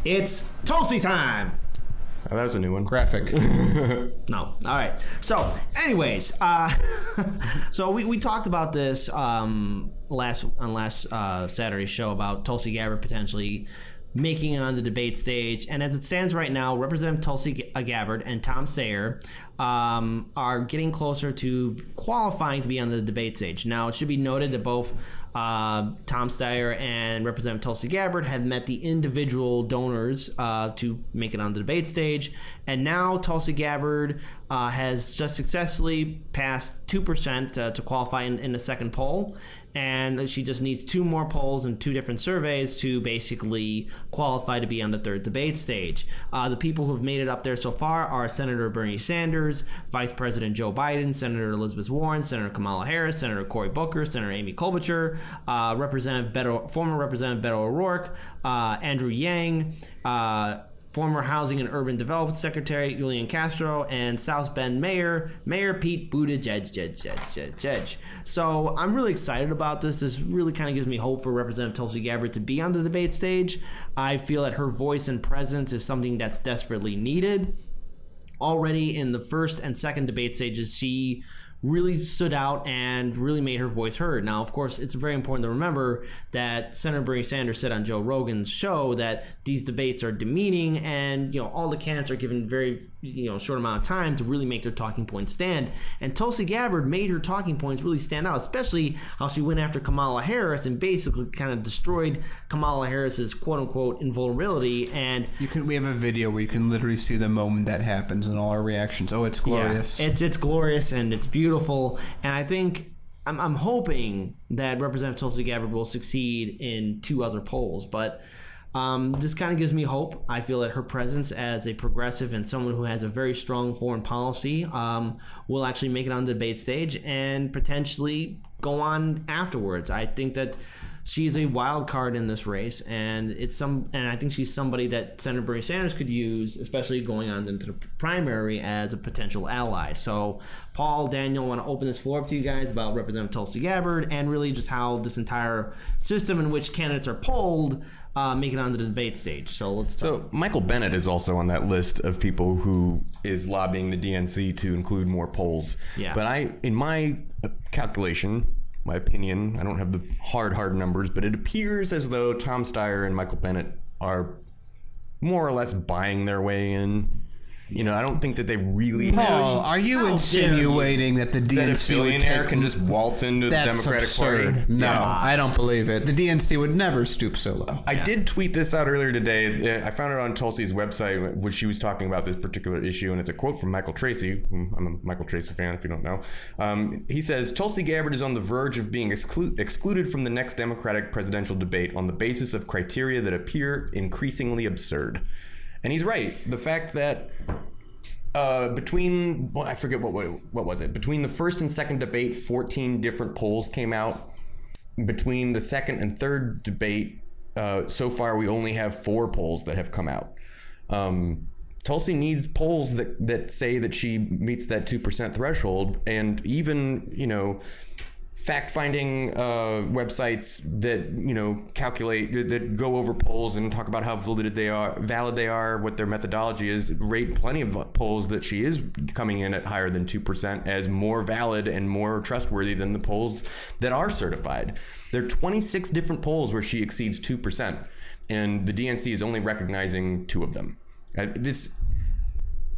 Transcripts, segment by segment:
It's Tulsi time. Oh, that was a new one. Graphic. No. All right. So, anyways, so we talked about this last Saturday's show about Tulsi Gabbard potentially making it on the debate stage. And as it stands right now, Representative Tulsi Gabbard and Tom Steyer are getting closer to qualifying to be on the debate stage. Now, it should be noted that both Tom Steyer and Representative Tulsi Gabbard have met the individual donors to make it on the debate stage. And now Tulsi Gabbard has just successfully passed 2% to qualify in the second poll. And she just needs 2 more polls and 2 different surveys to basically qualify to be on the third debate stage. The people who have made it up there so far are Senator Bernie Sanders, Vice President Joe Biden, Senator Elizabeth Warren, Senator Kamala Harris, Senator Cory Booker, Senator Amy Klobuchar, former Representative Beto O'Rourke, Andrew Yang, former Housing and Urban Development Secretary Julian Castro, and South Bend Mayor Pete Buttigieg. So I'm really excited about this. This really kind of gives me hope for Representative Tulsi Gabbard to be on the debate stage. I feel that her voice and presence is something that's desperately needed. Already in the first and second debate stages, she really stood out and really made her voice heard. Now, of course, it's very important to remember that Senator Bernie Sanders said on Joe Rogan's show that these debates are demeaning, and all the candidates are given very short amount of time to really make their talking points stand. And Tulsi Gabbard made her talking points really stand out, especially how she went after Kamala Harris and basically kind of destroyed Kamala Harris's quote unquote invulnerability. And we have a video where you can literally see the moment that happens and all our reactions. Oh, it's glorious. Yeah, it's glorious and it's beautiful. And I think I'm hoping that Representative Tulsi Gabbard will succeed in 2 other polls, but this kind of gives me hope. I feel that her presence as a progressive and someone who has a very strong foreign policy will actually make it on the debate stage and potentially go on afterwards. I think that she's a wild card in this race, and I think she's somebody that Senator Bernie Sanders could use, especially going on into the primary, as a potential ally. So, Paul, Daniel, I want to open this floor up to you guys about Representative Tulsi Gabbard and really just how this entire system in which candidates are polled make it onto the debate stage. So Michael Bennet is also on that list of people who is lobbying the DNC to include more polls. Yeah. But in my calculation, my opinion, I don't have the hard numbers, but it appears as though Tom Steyer and Michael Bennet are more or less buying their way in. I don't think that they really Paul, are you insinuating that the DNC that a billionaire can just waltz into the Democratic absurd. Party? No, I don't believe it. The DNC would never stoop so low. I did tweet this out earlier today. I found it on Tulsi's website where she was talking about this particular issue, and it's a quote from Michael Tracy. I'm a Michael Tracy fan, if you don't know. He says, Tulsi Gabbard is on the verge of being excluded from the next Democratic presidential debate on the basis of criteria that appear increasingly absurd. And he's right. The fact that between the first and second debate, 14 different polls came out. Between the second and third debate, so far we only have 4 polls that have come out. Tulsi needs polls that say that she meets that 2% threshold, and even fact-finding websites that calculate, that go over polls and talk about how valid they are, what their methodology is, rate plenty of polls that she is coming in at higher than 2% as more valid and more trustworthy than the polls that are certified. There are 26 different polls where she exceeds 2%, and the DNC is only recognizing 2 of them.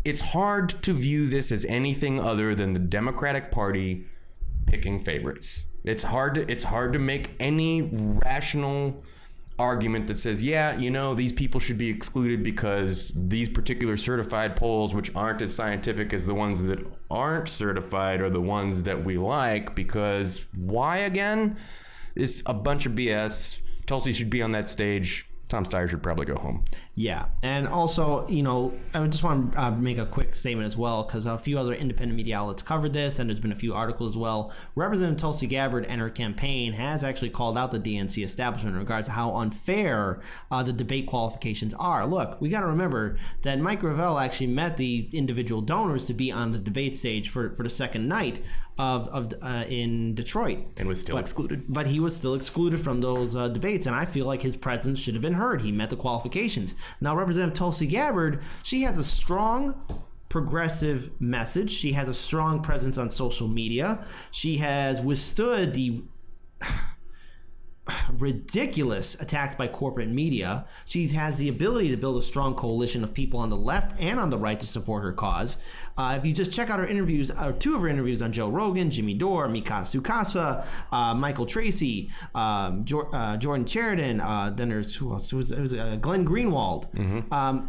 It's hard to view this as anything other than the Democratic Party picking favorites. It's hard to make any rational argument that says, these people should be excluded because these particular certified polls, which aren't as scientific as the ones that aren't certified, are the ones that we like, because why again? It's a bunch of BS. Tulsi should be on that stage. Tom Steyer should probably go home. Yeah, and also, I just want to make a quick statement as well, because a few other independent media outlets covered this, and there's been a few articles as well. Representative Tulsi Gabbard and her campaign has actually called out the DNC establishment in regards to how unfair the debate qualifications are. Look, we got to remember that Mike Gravel actually met the individual donors to be on the debate stage for the second night. in Detroit. And was still excluded. But he was still excluded from those debates, and I feel like his presence should have been heard. He met the qualifications. Now, Representative Tulsi Gabbard, she has a strong progressive message. She has a strong presence on social media. She has withstood the ridiculous attacks by corporate media. She has the ability to build a strong coalition of people on the left and on the right to support her cause. If you just check out her interviews, two of her interviews on Joe Rogan, Jimmy Dore, Mika Sukasa, Michael Tracy, Jordan Sheridan, then there's who else? It was Glenn Greenwald,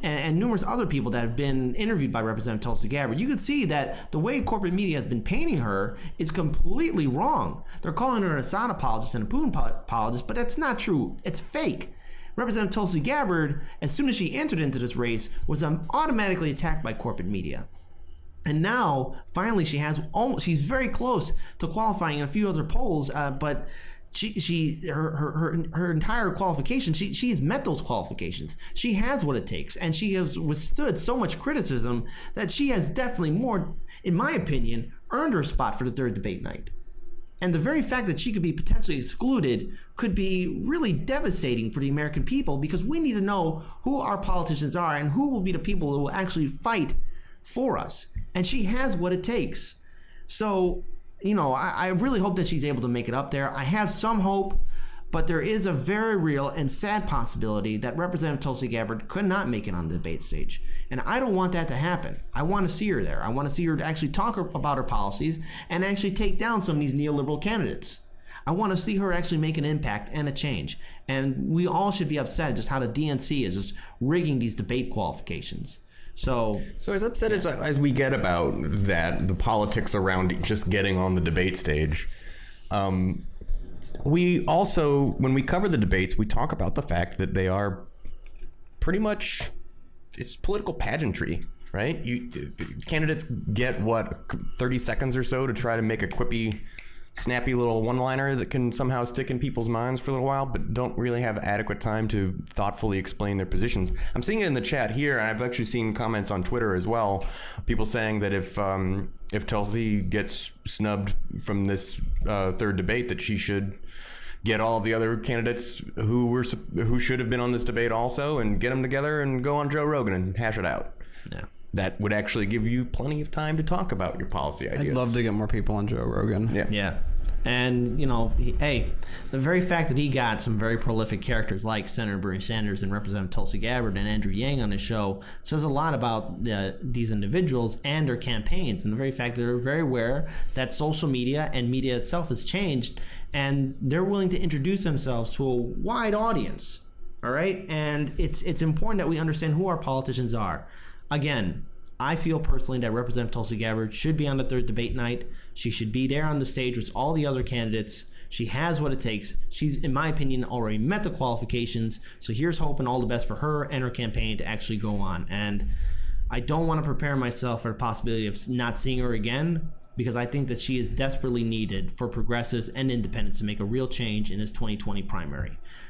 and numerous other people that have been interviewed by Representative Tulsi Gabbard. You could see that the way corporate media has been painting her is completely wrong. They're calling her an Assad apologist and a Putin apologist, but that's not true. It's fake. Representative Tulsi Gabbard, as soon as she entered into this race, was automatically attacked by corporate media. And now, finally, she's very close to qualifying in a few other polls, but her entire qualification, she's met those qualifications. She has what it takes, and she has withstood so much criticism that she has definitely more, in my opinion, earned her spot for the third debate night. And the very fact that she could be potentially excluded could be really devastating for the American people, because we need to know who our politicians are and who will be the people who will actually fight for us. And she has what it takes. So, I really hope that she's able to make it up there. I have some hope, but there is a very real and sad possibility that Representative Tulsi Gabbard could not make it on the debate stage. And I don't want that to happen. I want to see her there. I want to see her actually talk about her policies and actually take down some of these neoliberal candidates. I want to see her actually make an impact and a change. And we all should be upset just how the DNC is just rigging these debate qualifications. So as upset as we get about that, the politics around just getting on the debate stage, we also, when we cover the debates, we talk about the fact that they are pretty much, it's political pageantry, right? Candidates get 30 seconds or so to try to make a quippy, snappy little one-liner that can somehow stick in people's minds for a little while, but don't really have adequate time to thoughtfully explain their positions. I'm seeing it in the chat here, and I've actually seen comments on Twitter as well. People saying that if Tulsi gets snubbed from this third debate, that she should get all of the other candidates who should have been on this debate also, and get them together and go on Joe Rogan and hash it out. Yeah. That would actually give you plenty of time to talk about your policy ideas. I'd love to get more people on Joe Rogan. Yeah. And, the very fact that he got some very prolific characters like Senator Bernie Sanders and Representative Tulsi Gabbard and Andrew Yang on his show says a lot about these individuals and their campaigns. And the very fact that they're very aware that social media and media itself has changed, and they're willing to introduce themselves to a wide audience. All right? And it's important that we understand who our politicians are. Again, I feel personally that Representative Tulsi Gabbard should be on the third debate night. She should be there on the stage with all the other candidates. She has what it takes. She's, in my opinion, already met the qualifications. So here's hoping all the best for her and her campaign to actually go on. And I don't want to prepare myself for the possibility of not seeing her again, because I think that she is desperately needed for progressives and independents to make a real change in this 2020 primary.